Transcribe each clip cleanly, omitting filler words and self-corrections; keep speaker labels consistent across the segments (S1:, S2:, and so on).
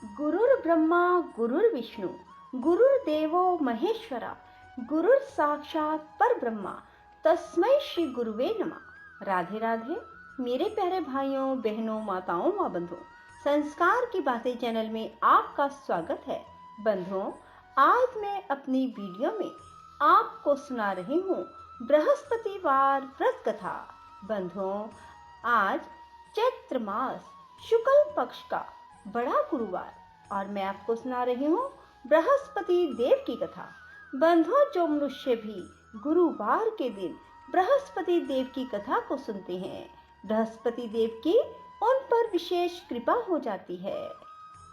S1: गुरुर्ब्रह्मा गुरुर्विष्णु गुरुर्देवो महेश्वरा गुरुर साक्षात परब्रह्मा तस्मै श्री गुरुवे नमः। राधे राधे मेरे प्यारे भाइयों बहनों माताओं व बंधुओं, संस्कार की बातें चैनल में आपका स्वागत है। बंधुओं, आज मैं अपनी वीडियो में आपको सुना रही हूँ बृहस्पतिवार व्रत कथा। बंधुओं, आज चैत्र मास शुक्ल पक्ष का बड़ा गुरुवार और मैं आपको सुना रही हूँ बृहस्पति देव की कथा। बंधुओं, जो मनुष्य भी गुरुवार के दिन बृहस्पति देव की कथा को सुनते हैं, बृहस्पति देव की उन पर विशेष कृपा हो जाती है।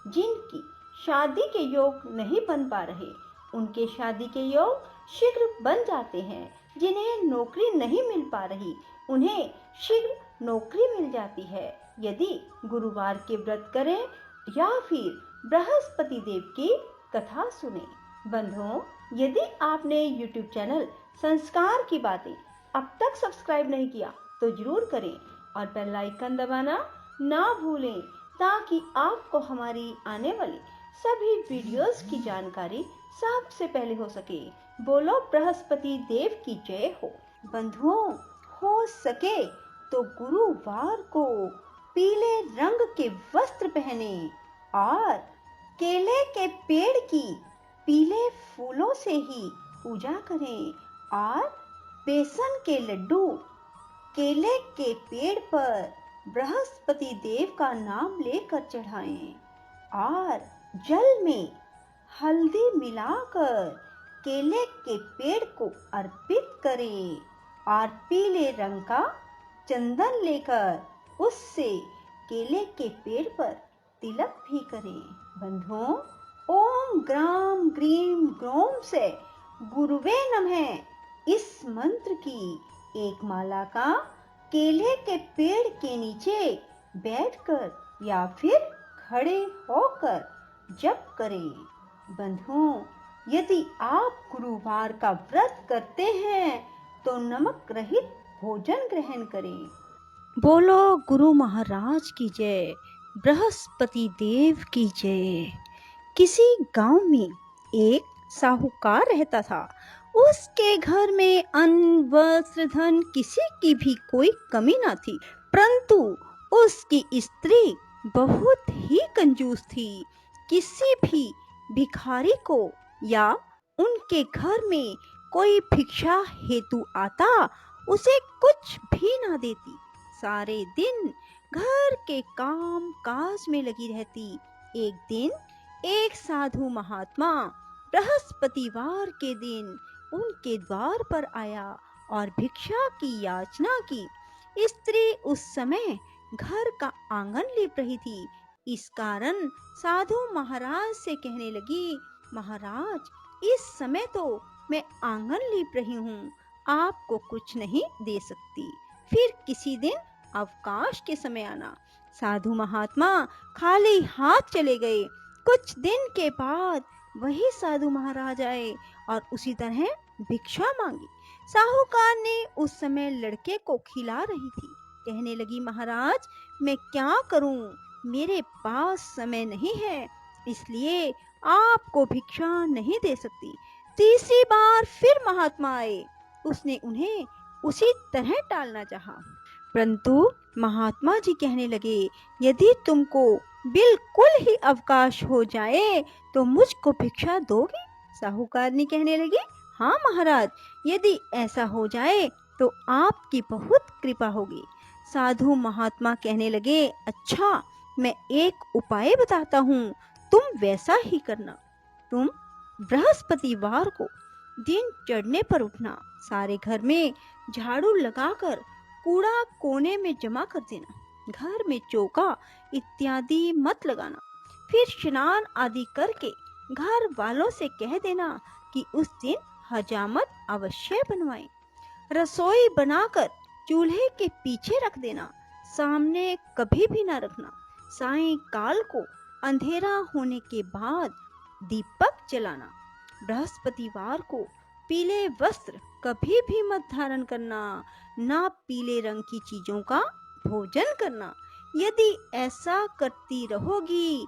S1: जिनकी शादी के योग नहीं बन पा रहे, उनके शादी के योग शीघ्र बन जाते हैं। जिन्हें नौकरी नहीं मिल पा रही, उन्हें शीघ्र नौकरी मिल जाती है यदि गुरुवार के व्रत करें या फिर बृहस्पति देव की कथा सुने। बंधुओं, यदि आपने YouTube चैनल संस्कार की बातें अब तक सब्सक्राइब नहीं किया तो जरूर करें और बेल आइकन दबाना ना भूलें, ताकि आपको हमारी आने वाली सभी वीडियोस की जानकारी सबसे पहले हो सके। बोलो बृहस्पति देव की जय हो। बंधुओं, हो सके तो गुरुवार को पीले रंग के वस्त्र पहने और केले के पेड़ की पीले फूलों से ही पूजा करें और बेसन के लड्डू केले के पेड़ पर बृहस्पति देव का नाम लेकर चढ़ाएं और जल में हल्दी मिलाकर केले के पेड़ को अर्पित करें और पीले रंग का चंदन लेकर उससे केले के पेड़ पर तिलक भी करें। बंधुओं, ओम ग्राम ग्रीम ग्रोम से गुरुवे नमः इस मंत्र की एक माला का केले के पेड़ के नीचे बैठकर या फिर खड़े होकर जप करें। बंधुओं, यदि आप गुरुवार का व्रत करते हैं तो नमक रहित भोजन ग्रहण करें। बोलो गुरु महाराज की जय, बृहस्पति देव की जय। किसी गांव में एक साहूकार रहता था। उसके घर में अन्न वस्त्र धन किसी की भी कोई कमी ना थी, परंतु उसकी स्त्री बहुत ही कंजूस थी। किसी भी भिखारी को या उनके घर में कोई भिक्षा हेतु आता, उसे कुछ भी ना देती। सारे दिन घर के काम काज में लगी रहती। एक दिन एक साधु महात्मा बृहस्पतिवार के दिन उनके द्वार पर आया और भिक्षा की याचना की। स्त्री उस समय घर का आंगन लीप रही थी। इस कारण साधु महाराज से कहने लगी, महाराज, इस समय तो मैं आंगन लीप रही हूँ, आपको कुछ नहीं दे सकती, फिर किसी दिन अवकाश के समय आना। साधु महात्मा खाली हाथ चले गए। कुछ दिन के बाद वही साधु महाराज आए और उसी तरह भिक्षा मांगी। साहूकार ने उस समय लड़के को खिला रही थी। कहने लगी, महाराज, मैं क्या करूं, मेरे पास समय नहीं है, इसलिए आपको भिक्षा नहीं दे सकती। तीसरी बार फिर महात्मा आए। उसने उन्हें उसी तरह टालना चाहा, परंतु महात्मा जी कहने लगे, यदि तुमको बिल्कुल ही अवकाश हो जाए तो मुझको भिक्षा दोगे? साहूकारनी कहने लगी, हाँ महाराज, यदि ऐसा हो जाए तो आपकी बहुत कृपा होगी। साधु महात्मा कहने लगे, अच्छा, मैं एक उपाय बताता हूँ, तुम वैसा ही करना। तुम बृहस्पतिवार को दिन चढ़ने पर उठना, सारे घर में झाड़ू लगाकर कूड़ा कोने में जमा कर देना, घर में चौका इत्यादि मत लगाना। फिर स्नान आदि करके घर वालों से कह देना कि उस दिन हजामत अवश्य बनवाएं। रसोई बनाकर चूल्हे के पीछे रख देना, सामने कभी भी ना रखना। सायंकाल को अंधेरा होने के बाद दीपक जलाना। बृहस्पतिवार को पीले वस्त्र कभी भी मत धारण करना, ना पीले रंग की चीजों का भोजन करना। यदि ऐसा करती रहोगी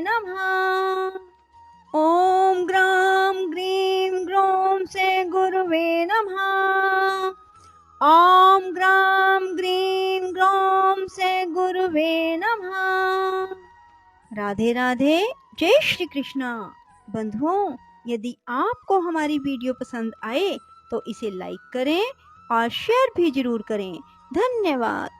S1: नमः। ओम ग्राम ग्रीम ग्रोम से गुरुवे नमः। ओम ग्राम ग्रीम ग्रोम से गुरुवे नमः। राधे राधे, जय श्री कृष्णा। बंधुओं, यदि आपको हमारी वीडियो पसंद आए तो इसे लाइक करें और शेयर भी जरूर करें। धन्यवाद।